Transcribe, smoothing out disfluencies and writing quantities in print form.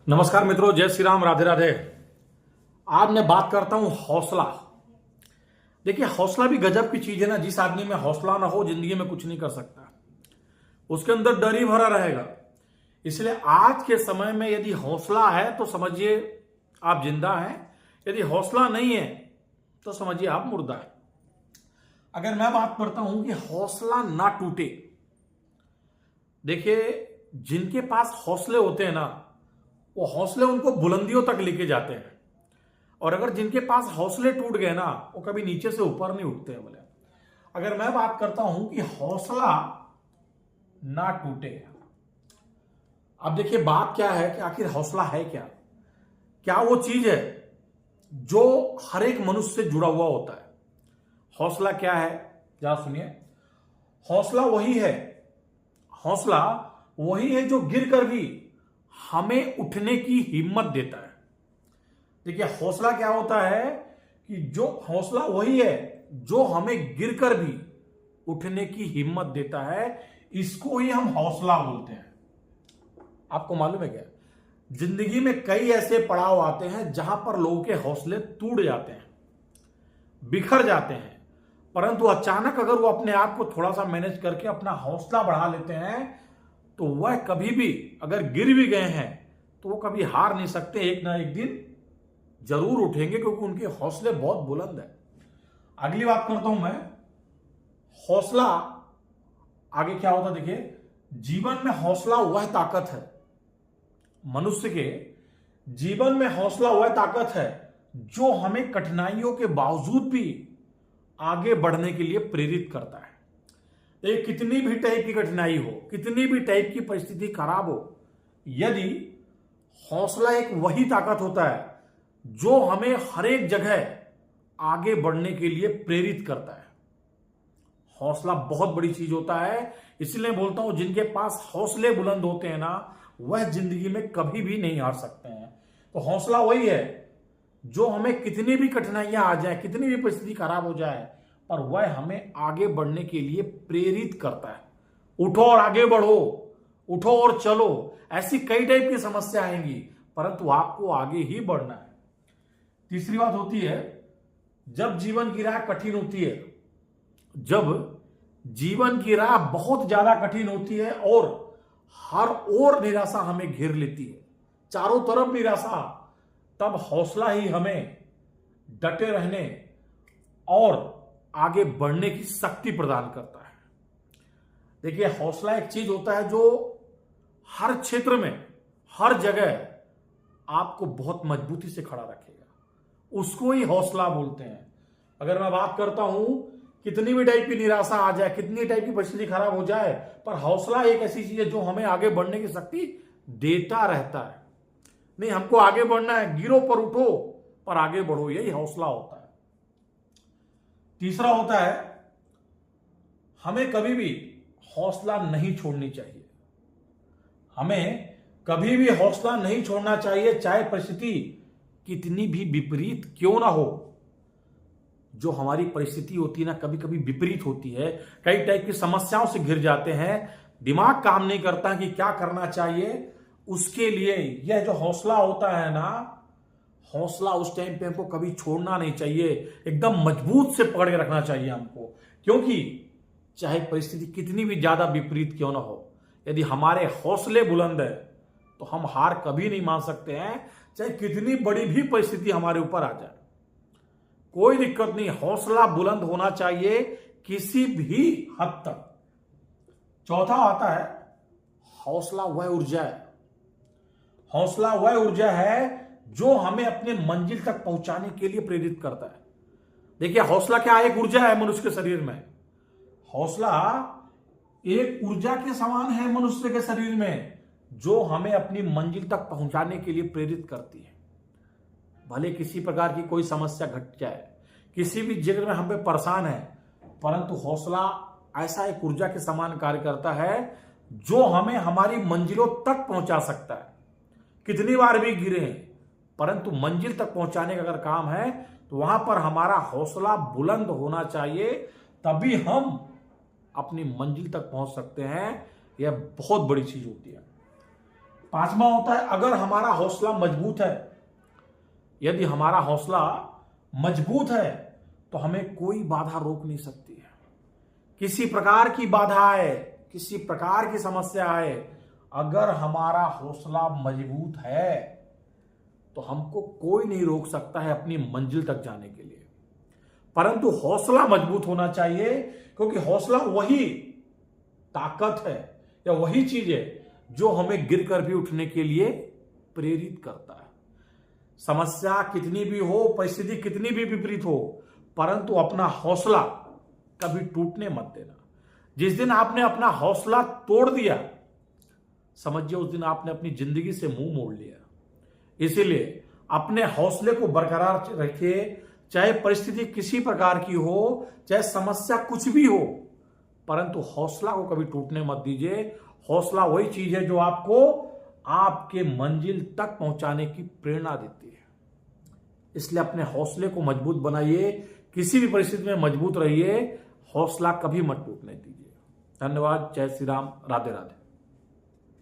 नमस्कार मित्रों, जय श्री राम, राधे राधे। आज मैं बात करता हूं हौसला। देखिए, हौसला भी गजब की चीज है ना। जिस आदमी में हौसला ना हो, जिंदगी में कुछ नहीं कर सकता। उसके अंदर डर ही भरा रहेगा। इसलिए आज के समय में यदि हौसला है तो समझिए आप जिंदा हैं, यदि हौसला नहीं है तो समझिए आप मुर्दा है। अगर मैं बात करता हूं कि हौसला ना टूटे, देखिए जिनके पास हौसले होते हैं ना, वो हौसले उनको बुलंदियों तक लेके जाते हैं। और अगर जिनके पास हौसले टूट गए ना, वो कभी नीचे से ऊपर नहीं उठते हैं। बोले, अगर मैं बात करता हूं कि हौसला ना टूटे, अब देखिए बात क्या है कि आखिर हौसला है क्या? क्या वो चीज है जो हर एक मनुष्य से जुड़ा हुआ होता है? हौसला क्या है, जरा सुनिए। हौसला वही है जो गिरकर भी हमें उठने की हिम्मत देता है। देखिए, हौसला क्या होता है कि जो हौसला वही है जो हमें गिरकर भी उठने की हिम्मत देता है। इसको ही हम हौसला बोलते हैं। आपको मालूम है क्या, जिंदगी में कई ऐसे पड़ाव आते हैं जहां पर लोगों के हौसले टूट जाते हैं, बिखर जाते हैं। परंतु अचानक अगर वो अपने आप को थोड़ा सा मैनेज करके अपना हौसला बढ़ा लेते हैं तो वह कभी भी, अगर गिर भी गए हैं तो वो कभी हार नहीं सकते। एक ना एक दिन जरूर उठेंगे, क्योंकि उनके हौसले बहुत बुलंद है। अगली बात करता हूं मैं, हौसला आगे क्या होता है। देखिए, जीवन में हौसला वह ताकत है, मनुष्य के जीवन में हौसला वह ताकत है जो हमें कठिनाइयों के बावजूद भी आगे बढ़ने के लिए प्रेरित करता है। एक कितनी भी टाइप की कठिनाई हो, कितनी भी टाइप की परिस्थिति खराब हो, यदि हौसला एक वही ताकत होता है जो हमें हर एक जगह आगे बढ़ने के लिए प्रेरित करता है। हौसला बहुत बड़ी चीज होता है। इसलिए बोलता हूं, जिनके पास हौसले बुलंद होते हैं ना, वह जिंदगी में कभी भी नहीं हार सकते हैं। तो हौसला वही है जो हमें कितनी भी कठिनाइयां आ जाए, कितनी भी परिस्थिति खराब हो जाए, पर वह हमें आगे बढ़ने के लिए प्रेरित करता है। उठो और आगे बढ़ो, उठो और चलो। ऐसी कई टाइप की समस्या आएंगी, परंतु आपको आगे ही बढ़ना है। तीसरी बात होती है, जब जीवन की राह कठिन होती है, जब जीवन की राह बहुत ज्यादा कठिन होती है और हर ओर निराशा हमें घेर लेती है, चारों तरफ निराशा, तब हौसला ही हमें डटे रहने और आगे बढ़ने की शक्ति प्रदान करता है। देखिए, हौसला एक चीज होता है जो हर क्षेत्र में, हर जगह आपको बहुत मजबूती से खड़ा रखेगा। उसको ही हौसला बोलते हैं। अगर मैं बात करता हूं, कितनी भी टाइप की निराशा आ जाए, कितनी टाइप की परिस्थिति खराब हो जाए, पर हौसला एक ऐसी चीज है जो हमें आगे बढ़ने की शक्ति देता रहता है। नहीं, हमको आगे बढ़ना है, गिरो पर उठो, पर आगे बढ़ो, यही हौसला होता है। तीसरा होता है, हमें कभी भी हौसला नहीं छोड़नी चाहिए। हमें कभी भी हौसला नहीं छोड़ना चाहिए, चाहे परिस्थिति कितनी भी विपरीत क्यों ना हो। जो हमारी परिस्थिति होती है ना, कभी कभी विपरीत होती है, कई टाइप की समस्याओं से घिर जाते हैं, दिमाग काम नहीं करता कि क्या करना चाहिए। उसके लिए यह जो हौसला होता है ना, हौसला उस टाइम पे हमको कभी छोड़ना नहीं चाहिए, एकदम मजबूत से पकड़ के रखना चाहिए हमको। क्योंकि चाहे परिस्थिति कितनी भी ज्यादा विपरीत क्यों ना हो, यदि हमारे हौसले बुलंद है तो हम हार कभी नहीं मान सकते हैं, चाहे कितनी बड़ी भी परिस्थिति हमारे ऊपर आ जाए। कोई दिक्कत नहीं, हौसला बुलंद होना चाहिए किसी भी हद तक। चौथा आता है, हौसला वह ऊर्जा है, हौसला वह ऊर्जा है जो हमें अपने मंजिल तक पहुंचाने के लिए प्रेरित करता है। देखिए, हौसला क्या एक ऊर्जा है मनुष्य के शरीर में। हौसला एक ऊर्जा के समान है मनुष्य के शरीर में, जो हमें अपनी मंजिल तक पहुंचाने के लिए प्रेरित करती है। भले किसी प्रकार की कोई समस्या घट जाए, किसी भी जगह में हम पे परेशान है, परंतु हौसला ऐसा एक ऊर्जा के समान कार्य करता है जो हमें हमारी मंजिलों तक पहुंचा सकता है। कितनी बार भी गिरे, परंतु मंजिल तक पहुंचाने का अगर काम है तो वहां पर हमारा हौसला बुलंद होना चाहिए, तभी हम अपनी मंजिल तक पहुंच सकते हैं। यह बहुत बड़ी चीज होती है। पांचवा होता है अगर हमारा हौसला मजबूत है। यदि हमारा हौसला मजबूत है तो हमें कोई बाधा रोक नहीं सकती है। किसी प्रकार की बाधा आए, किसी प्रकार की समस्या आए, अगर हमारा हौसला मजबूत है तो हमको कोई नहीं रोक सकता है अपनी मंजिल तक जाने के लिए। परंतु हौसला मजबूत होना चाहिए, क्योंकि हौसला वही ताकत है या वही चीज है जो हमें गिरकर भी उठने के लिए प्रेरित करता है। समस्या कितनी भी हो, परिस्थिति कितनी भी विपरीत हो, परंतु अपना हौसला कभी टूटने मत देना। जिस दिन आपने अपना हौसला तोड़ दिया, समझिए उस दिन आपने अपनी जिंदगी से मुंह मोड़ लिया। इसीलिए अपने हौसले को बरकरार रखिए, चाहे परिस्थिति किसी प्रकार की हो, चाहे समस्या कुछ भी हो, परंतु हौसला को कभी टूटने मत दीजिए। हौसला वही चीज है जो आपको आपके मंजिल तक पहुंचाने की प्रेरणा देती है। इसलिए अपने हौसले को मजबूत बनाइए, किसी भी परिस्थिति में मजबूत रहिए, हौसला कभी मत टूटने दीजिए। धन्यवाद। जय श्री राम। राधे राधे।